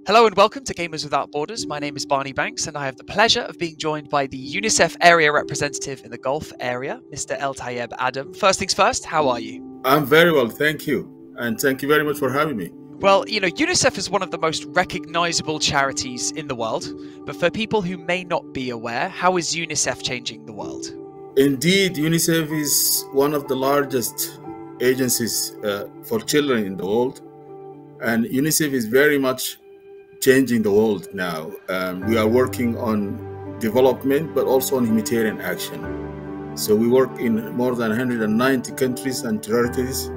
Hello and welcome to Gamers Without Borders. My name is Barney Banks and I have the pleasure of being joined by the UNICEF area representative in the Gulf area, Mr. Eltayeb Adam. First things first, how are you? I'm very well, thank you. And thank you very much for having me. Well, UNICEF is one of the most recognizable charities in the world, but for people who may not be aware, how is UNICEF changing the world? Indeed, UNICEF is one of the largest agencies for children in the world. And UNICEF is very much changing the world now. We are working on development, but also on humanitarian action. So we work in more than 190 countries and territories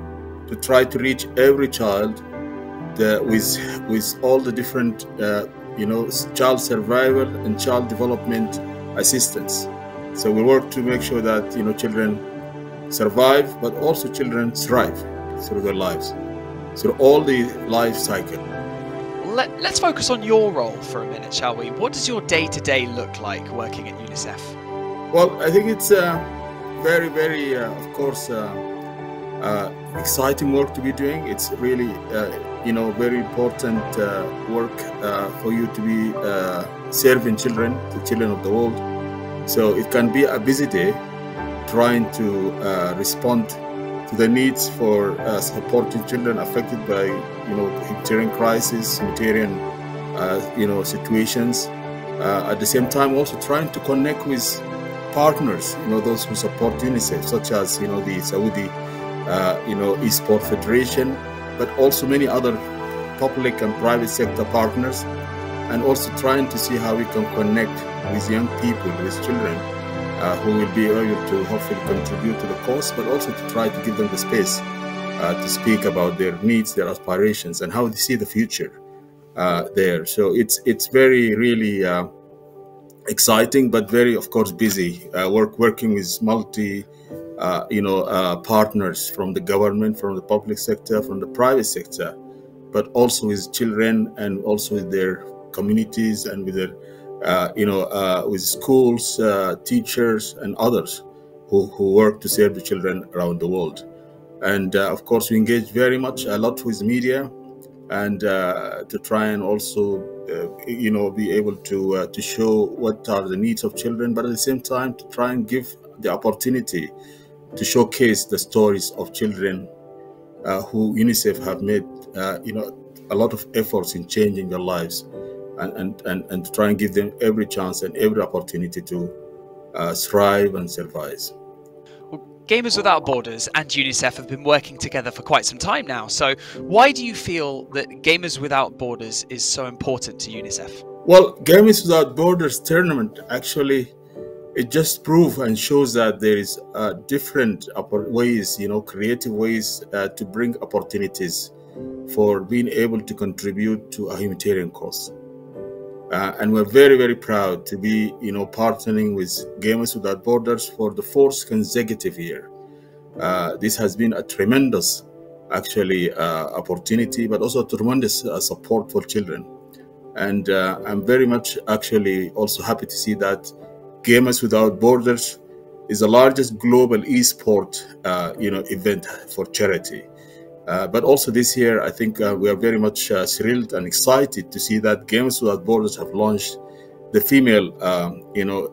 to try to reach every child with all the different, child survival and child development assistance. So we work to make sure that children survive, but also children thrive through their lives, through all the life cycle. Let's focus on your role for a minute, shall we? What does your day-to-day look like working at UNICEF? Well, I think it's very, very, of course, exciting work to be doing. It's really, very important work for you to be serving children, the children of the world. So it can be a busy day trying to respond to the needs for supporting children affected by, humanitarian crisis, humanitarian, situations. At the same time, also trying to connect with partners, those who support UNICEF, such as, the Saudi, Esport Federation, but also many other public and private sector partners, and also trying to see how we can connect with young people, with children, who will be able to hopefully contribute to the cause, but also to try to give them the space to speak about their needs, their aspirations, and how they see the future there. So it's very, really exciting, but very, of course, busy. Working with multi, partners from the government, from the public sector, from the private sector, but also with children and also with their communities and with their with schools, teachers, and others who work to serve the children around the world. And of course, we engage very much a lot with media, and to try and also, be able to show what are the needs of children, but at the same time to try and give the opportunity to showcase the stories of children who UNICEF have made, a lot of efforts in changing their lives. And to try and give them every chance and every opportunity to thrive and survive. Well, Gamers Without Borders and UNICEF have been working together for quite some time now. So why do you feel that Gamers Without Borders is so important to UNICEF? Well, Gamers Without Borders tournament, actually, it just proves and shows that there is different ways, creative ways to bring opportunities for being able to contribute to a humanitarian cause. And we're very, very proud to be, partnering with Gamers Without Borders for the fourth consecutive year. This has been a tremendous, actually, opportunity, but also a tremendous support for children. And I'm very much, actually, also happy to see that Gamers Without Borders is the largest global e-sport, event for charity. But also this year, I think we are very much thrilled and excited to see that Gamers Without Borders have launched the female,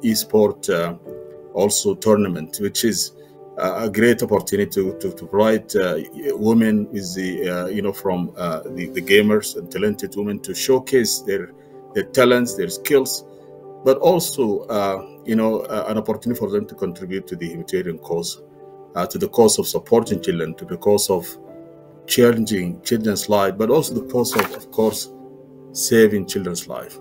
e-sport also tournament, which is a great opportunity to provide women with the, from the gamers and talented women to showcase their talents, their skills, but also, an opportunity for them to contribute to the humanitarian cause, to the cause of supporting children, to the cause of changing children's life, but also the cause of course, saving children's life.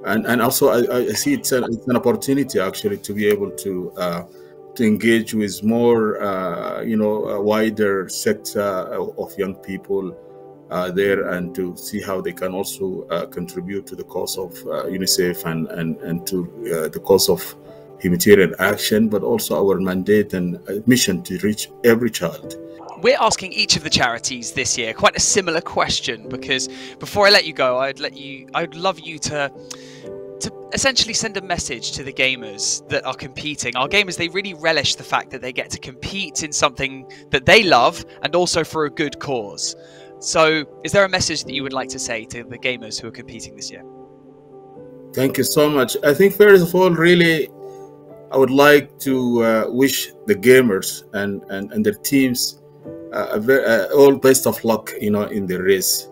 And also, I see it's an opportunity actually to be able to engage with more, a wider sector of young people there, and to see how they can also contribute to the cause of UNICEF and to the cause of humanitarian action, but also our mandate and mission to reach every child. We're asking each of the charities this year quite a similar question, because before I let you go, I'd love you to essentially send a message to the gamers that are competing. Our gamers, they really relish the fact that they get to compete in something that they love and also for a good cause. So is there a message that you would like to say to the gamers who are competing this year? Thank you so much. I think first of all, really, I would like to wish the gamers and their teams all best of luck, in the race.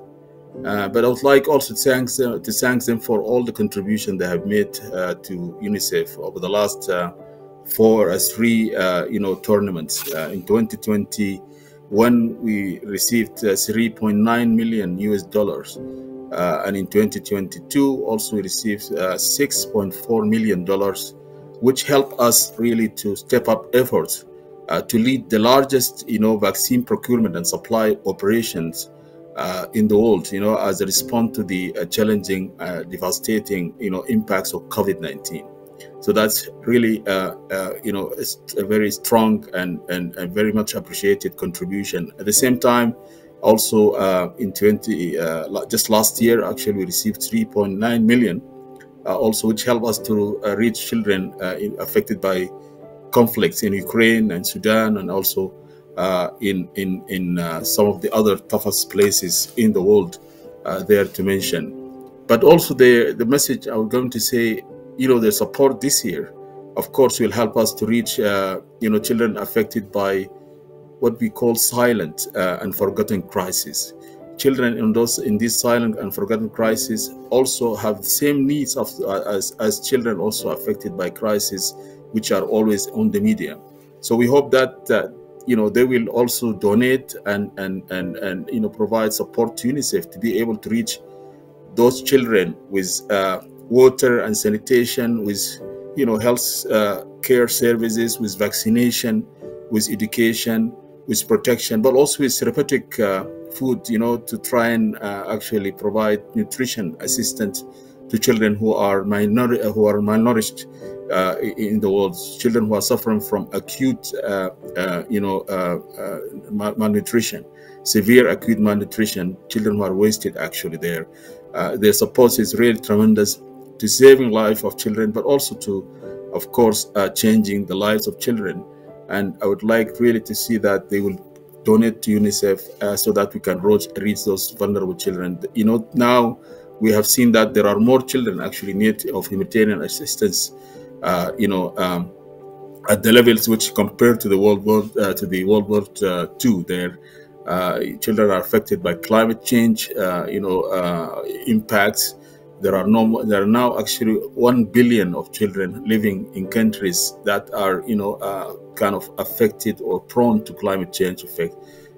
But I would like also to thank them for all the contribution they have made to UNICEF over the last three tournaments. In 2021, we received 3.9 million US dollars, and in 2022 also we received $6.4 million, which helped us really to step up efforts to lead the largest vaccine procurement and supply operations in the world, as a response to the challenging, devastating, impacts of COVID-19. So that's really, it's a very strong and very much appreciated contribution. At the same time, also just last year, actually, we received 3.9 million, also which helped us to reach children affected by conflicts in Ukraine and Sudan, and also in some of the other toughest places in the world there to mention. But also the message I was going to say, the support this year, of course, will help us to reach children affected by what we call silent and forgotten crisis. Children in this silent and forgotten crisis also have the same needs as children also affected by crisis, which are always on the media. So we hope that they will also donate and provide support to UNICEF to be able to reach those children with water and sanitation, with health care services, with vaccination, with education, with protection, but also with therapeutic food, to try and actually provide nutrition assistance to children who are malnourished in the world, children who are suffering from acute malnutrition, severe acute malnutrition, children who are wasted actually there. Their support is really tremendous to saving life of children, but also to, of course, changing the lives of children. And I would like really to see that they will donate to UNICEF so that we can reach those vulnerable children. Now we have seen that there are more children actually in need of humanitarian assistance, at the levels which compared to the World War II. There, children are affected by climate change, impacts. There are now actually 1 billion of children living in countries that are, kind of affected or prone to climate change effect.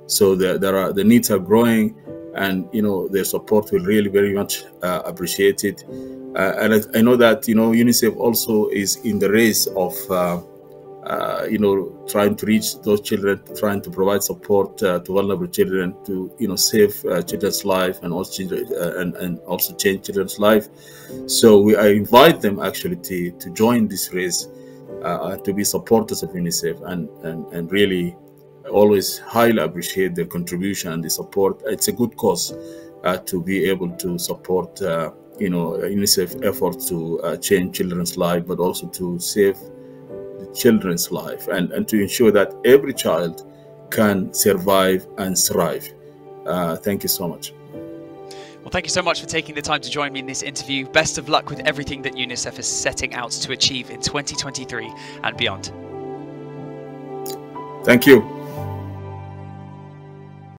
So the needs are growing, and their support will really very much appreciated. And I know that UNICEF also is in the race of trying to reach those children, trying to provide support to vulnerable children, to save children's life, and also and also change children's life. So I invite them actually to join this race, to be supporters of UNICEF, and really always highly appreciate their contribution and the support. It's a good cause to be able to support UNICEF efforts to change children's life, but also to save the children's life, and to ensure that every child can survive and thrive. Thank you so much. Well, thank you so much for taking the time to join me in this interview. Best of luck with everything that UNICEF is setting out to achieve in 2023 and beyond. Thank you.